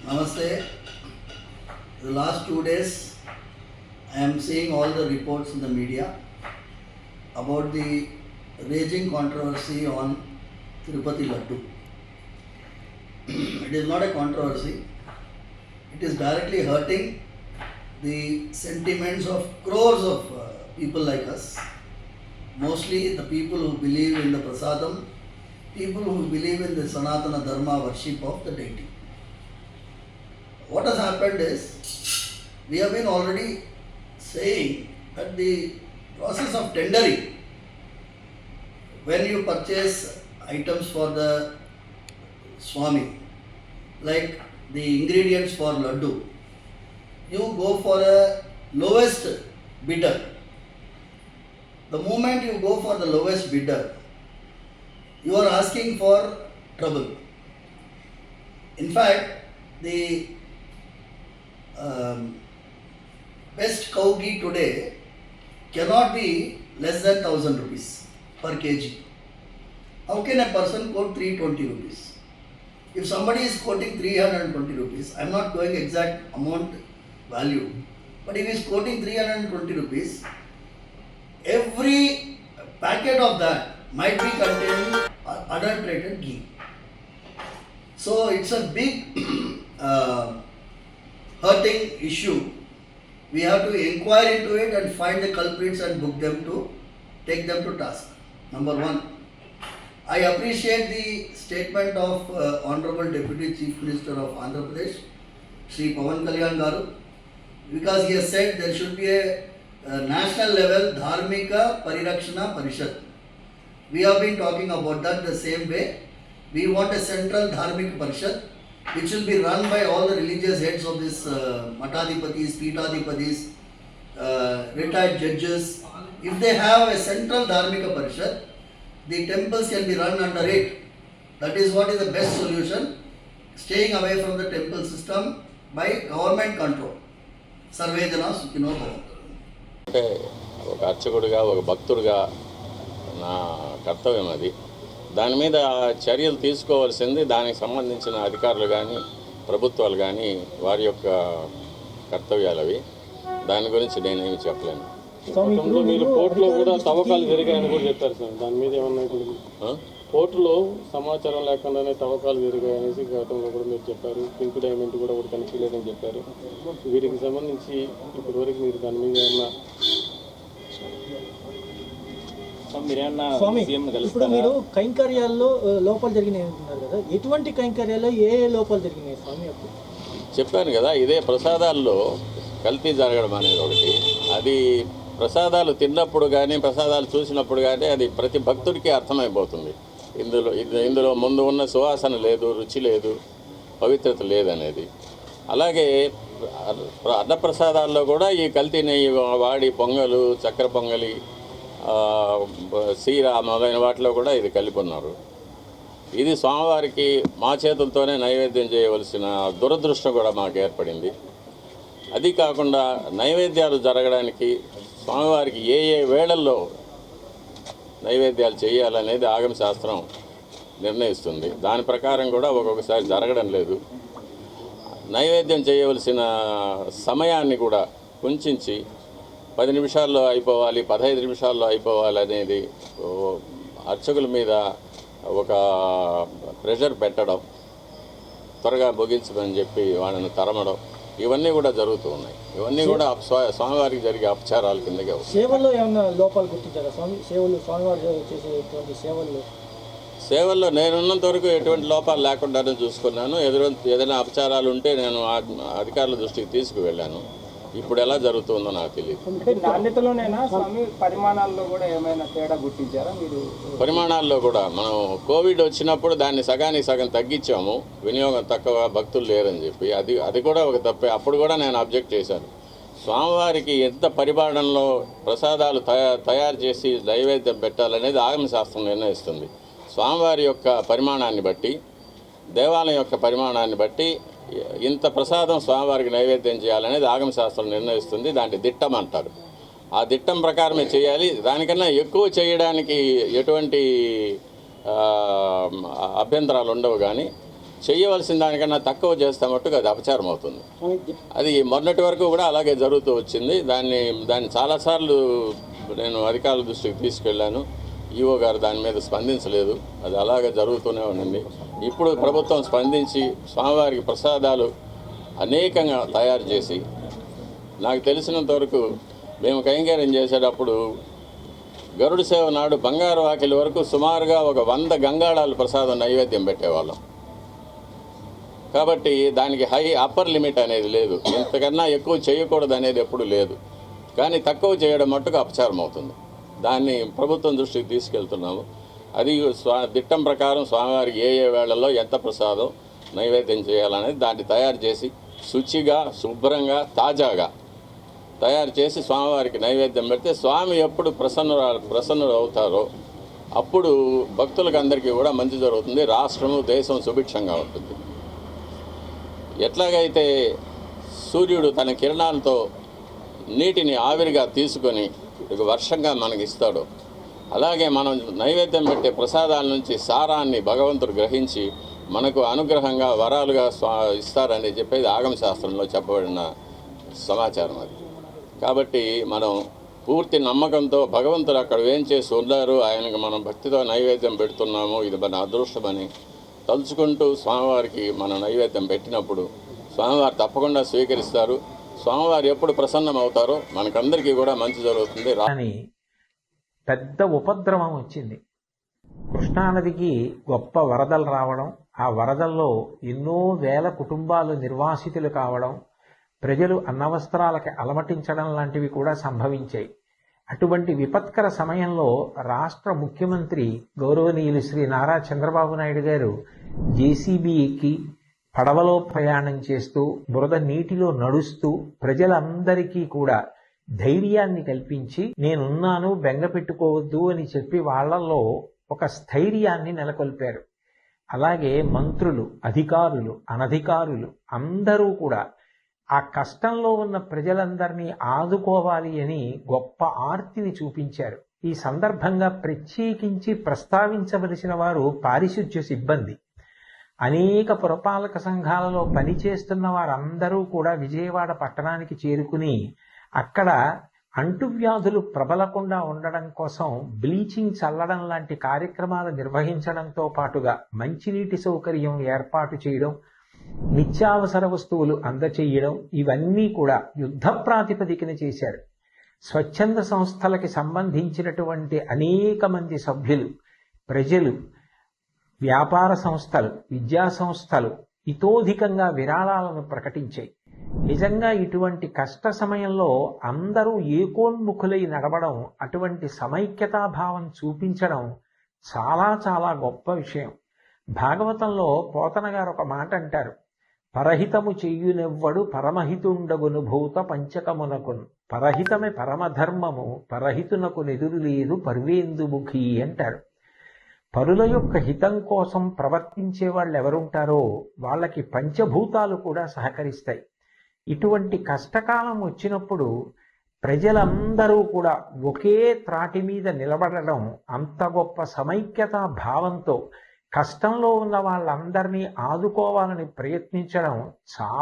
Namaste. The last 2 days, I am seeing all the reports in the media about the raging controversy on Tirupati Laddu. It is not a controversy. It is directly hurting the sentiments of crores of people like us. Mostly the people who believe in the prasadam, people who believe in the Sanatana Dharma worship of the deity. What has happened is, we have been already saying that the process of tendering, when you purchase items for the Swami, like the ingredients for laddu, you go for a lowest bidder. The moment you go for the lowest bidder, you are asking for trouble. In fact, the best cow ghee today cannot be less than 1,000 rupees per kg. How can a person quote 320 rupees? If somebody is quoting 320 rupees, I am not going exact amount value, but if he is quoting 320 rupees, every packet of that might be containing adulterated ghee. So it's a big hurting issue. We have to inquire into it and find the culprits and book them to take them to task. Number one, I appreciate the statement of Honorable Deputy Chief Minister of Andhra Pradesh, Sri Pawan Kalyan Garu, because he has said there should be a national level Dharmika Parirakshana Parishad. We have been talking about that the same way. We want a central Dharmika Parishad which will be run by all the religious heads of this Matadipatis, Pitadipatis, retired judges. If they have a central Dharmika Parishad, the temples can be run under it. That is what is the best solution, staying away from the temple system by government control. Sarvejana Sukhino Bhavantu. అంటే ఒక అర్చకుడిగా ఒక భక్తుడిగా నా కర్తవ్యం అది. దాని మీద చర్యలు తీసుకోవాల్సింది దానికి సంబంధించిన అధికారులు కానీ ప్రభుత్వాలు కానీ వారి యొక్క కర్తవ్యాలు అవి. దాని గురించి నేనేమి చెప్పలేను. గతంలో మీరు పోర్టులో కూడా తవ్వకాలు జరిగాయని కూడా చెప్పారు సార్. దాని మీద ఏమన్నా ఇప్పుడు పోర్టులో సమాచారం లేకుండానే తవ్వకాలు జరిగాయనేసి గతంలో కూడా మీరు చెప్పారు. పింక్ డైమండ్ కూడా ఒకటి కనిపించలేదని చెప్పారు. వీటికి సంబంధించి ఇప్పటివరకు మీరు దాని మీద ఏమన్నా స్వామి, ఇప్పుడు మీరు కైంకర్యాల్లో లోపాలు జరిగినాయి అంటున్నారు కదా, ఎటువంటి కైంకర్యాల్లో ఏ లోపాలు జరిగినాయి స్వామి? అప్పుడు చెప్పాను కదా, ఇదే ప్రసాదాల్లో కల్తీ జరగడం అనేది ఒకటి. అది ప్రసాదాలు తిన్నప్పుడు కానీ ప్రసాదాలు చూసినప్పుడు కానీ అది ప్రతి భక్తుడికి అర్థమైపోతుంది. ఇందులో ముందు ఉన్న సువాసన లేదు, రుచి లేదు, పవిత్రత లేదనేది. అలాగే అన్నప్రసాదాల్లో కూడా ఈ కల్తీ నెయ్యి వాడి పొంగలు, చక్కెర పొంగలి, సీర మొదలైన వాటిలో కూడా ఇది కలిపి ఉన్నారు. ఇది స్వామివారికి మా చేతులతోనే నైవేద్యం చేయవలసిన దురదృష్టం కూడా మాకు ఏర్పడింది. అది కాకుండా నైవేద్యాలు జరగడానికి స్వామివారికి ఏ ఏ వేళల్లో నైవేద్యాలు చేయాలనేది ఆగమ శాస్త్రం నిర్ణయిస్తుంది. దాని ప్రకారం కూడా ఒక్కొక్కసారి జరగడం లేదు. నైవేద్యం చేయవలసిన సమయాన్ని కూడా కుంచించి 10 నిమిషాల్లో అయిపోవాలి, 15 నిమిషాల్లో అయిపోవాలి అనేది అర్చకుల మీద ఒక ప్రెషర్ పెట్టడం, త్వరగా ముగించమని చెప్పి వాళ్ళని తరమడం, ఇవన్నీ కూడా జరుగుతూ ఉన్నాయి. ఇవన్నీ కూడా స్వామివారికి జరిగే అపచారాల కిందకే వస్తాయి. సేవల్లో ఏమన్నా లోపాలు గుర్తించారా స్వామి? స్వామివారు చేసేటువంటి సేవల్లో నేనున్నంత వరకు ఎటువంటి లోపాలు లేకుండానే చూసుకున్నాను. ఏదైనా అపచారాలు ఉంటే నేను అధికారుల దృష్టికి తీసుకువెళ్ళాను. ఇప్పుడు ఎలా జరుగుతుందో నాకు తెలియదు. నాణ్యతలోనైనా స్వామి పరిమాణాల్లో కూడా ఏమైనా తేడా గుర్తించారా మీరు? పరిమాణాల్లో కూడా మనం కోవిడ్ వచ్చినప్పుడు దాన్ని సగానికి సగం తగ్గించాము, వినియోగం తక్కువ, భక్తులు లేరని చెప్పి. అది కూడా ఒక తప్పే. అప్పుడు కూడా నేను అబ్జెక్ట్ చేశాను. స్వామివారికి ఎంత పరిమాణంలో ప్రసాదాలు తయారు చేసి నైవేద్యం పెట్టాలనేది ఆగమ శాస్త్రం నిర్ణయిస్తుంది. స్వామివారి యొక్క పరిమాణాన్ని బట్టి, దేవాలయం యొక్క పరిమాణాన్ని బట్టి ఇంత ప్రసాదం స్వామివారికి నైవేద్యం చేయాలనేది ఆగమ శాస్త్రం నిర్ణయిస్తుంది. దాన్ని దిట్టం అంటారు. ఆ దిట్టం ప్రకారమే చేయాలి. దానికన్నా ఎక్కువ చేయడానికి ఎటువంటి అభ్యంతరాలు ఉండవు. కానీ చేయవలసిన దానికన్నా తక్కువ చేస్తే మట్టుకు అది అపచారం అవుతుంది. అది మొన్నటి వరకు కూడా అలాగే జరుగుతూ వచ్చింది. దాన్ని చాలాసార్లు నేను అధికారుల దృష్టికి తీసుకెళ్ళాను. ఈఓ గారు దాని మీద స్పందించలేదు. అది అలాగే జరుగుతూనే ఉండింది. ఇప్పుడు ప్రభుత్వం స్పందించి స్వామివారికి ప్రసాదాలు అనేకంగా తయారు చేసి, నాకు తెలిసినంత వరకు మేము కైంకర్యం చేసేటప్పుడు గరుడ సేవ నాడు బంగారు వాకిలి వరకు సుమారుగా ఒక 100 గంగాళాలు ప్రసాదం నైవేద్యం పెట్టేవాళ్ళం. కాబట్టి దానికి అప్పర్ లిమిట్ అనేది లేదు. ఇంతకన్నా ఎక్కువ చేయకూడదు అనేది ఎప్పుడు లేదు. కానీ తక్కువ చేయడం మట్టుకు అపచారం అవుతుంది. దాన్ని ప్రభుత్వం దృష్టికి తీసుకెళ్తున్నాము. అది దిట్టం ప్రకారం స్వామివారికి ఏ వేళల్లో ఎంత ప్రసాదం నైవేద్యం చేయాలనేది దాన్ని తయారు చేసి శుచిగా, శుభ్రంగా, తాజాగా తయారు చేసి స్వామివారికి నైవేద్యం పెడితే స్వామి ఎప్పుడు ప్రసన్నులు అవుతారో అప్పుడు భక్తులకు అందరికీ కూడా మంచి జరుగుతుంది. రాష్ట్రము, దేశం సుభిక్షంగా ఉంటుంది. ఎట్లాగైతే సూర్యుడు తన కిరణాలతో నీటిని ఆవిరిగా తీసుకొని వర్షంగా మనకి ఇస్తాడో, అలాగే మనం నైవేద్యం పెట్టే ప్రసాదాల నుంచి సారాన్ని భగవంతుడు గ్రహించి మనకు అనుగ్రహంగా వరాలుగా ఇస్తారని చెప్పేది ఆగమ శాస్త్రంలో చెప్పబడిన సమాచారం అది. కాబట్టి మనం పూర్తి నమ్మకంతో భగవంతుడు అక్కడ ఏం చేసి ఉన్నారు, ఆయనకు మనం భక్తితో నైవేద్యం పెడుతున్నాము, ఇది మన అదృష్టమని తలుచుకుంటూ స్వామివారికి మనం నైవేద్యం పెట్టినప్పుడు స్వామివారు తప్పకుండా స్వీకరిస్తారు. స్వామివారు ఎప్పుడు ప్రసన్నం అవుతారో మనకందరికీ కూడా మంచి జరుగుతుంది. కానీ పెద్ద ఉపద్రవం వచ్చింది. కృష్ణానదికి గొప్ప వరదలు రావడం, ఆ వరదల్లో ఎన్నో వేల కుటుంబాలు నిర్వాసితులు కావడం, ప్రజలు అన్నవస్త్రాలకి అలమటించడం లాంటివి కూడా సంభవించాయి. అటువంటి విపత్కర సమయంలో రాష్ట్ర ముఖ్యమంత్రి గౌరవనీయులు శ్రీ నారా చంద్రబాబు నాయుడు గారు జేసీబీ ఎక్కి పడవలో ప్రయాణం చేస్తూ బురద నీటిలో నడుస్తూ ప్రజలందరికీ కూడా ధైర్యాన్ని కల్పించి నేనున్నాను, బెంగ పెట్టుకోవద్దు అని చెప్పి వాళ్లలో ఒక స్థైర్యాన్ని నెలకొల్పారు. అలాగే మంత్రులు, అధికారులు, అనధికారులు అందరూ కూడా ఆ కష్టంలో ఉన్న ప్రజలందరినీ ఆదుకోవాలి అని గొప్ప ఆర్తిని చూపించారు. ఈ సందర్భంగా ప్రత్యేకించి ప్రస్తావించవలసిన వారు పారిశుధ్య సిబ్బంది. అనేక పురపాలక సంఘాలలో పనిచేస్తున్న వారందరూ కూడా విజయవాడ పట్టణానికి చేరుకుని అక్కడ అంటువ్యాధులు ప్రబలకుండా ఉండడం కోసం బ్లీచింగ్ చల్లడం లాంటి కార్యక్రమాలు నిర్వహించడంతో పాటుగా మంచినీటి సౌకర్యం ఏర్పాటు చేయడం, నిత్యావసర వస్తువులు అందచేయడం, ఇవన్నీ కూడా యుద్ధ ప్రాతిపదికన చేశారు. స్వచ్ఛంద సంస్థలకి సంబంధించినటువంటి అనేక మంది సభ్యులు, ప్రజలు, వ్యాపార సంస్థలు, విద్యా సంస్థలు ఇతోధికంగా విరాళాలను ప్రకటించాయి. నిజంగా ఇటువంటి కష్ట సమయంలో అందరూ ఏకోన్ముఖులై నడవడం, అటువంటి సమైక్యతాభావం చూపించడం చాలా చాలా గొప్ప విషయం. భాగవతంలో పోతన గారు ఒక మాట అంటారు, పరహితము చెయ్యునెవ్వడు పరమహితుండగును భూత పంచకమునకును, పరహితమే పరమధర్మము పరహితునకు నెదురు లేదు పర్వేందుముఖి అంటారు. పరుల యొక్క హితం కోసం ప్రవర్తించే వాళ్ళు ఎవరుంటారో వాళ్ళకి పంచభూతాలు కూడా సహకరిస్తాయి. ఇటువంటి కష్టకాలం వచ్చినప్పుడు ప్రజలందరూ కూడా ఒకే త్రాటి మీద నిలబడడం, అంత గొప్ప సమైక్యతా భావంతో కష్టంలో ఉన్న వాళ్ళందరినీ ఆదుకోవాలని ప్రయత్నించడం చాలా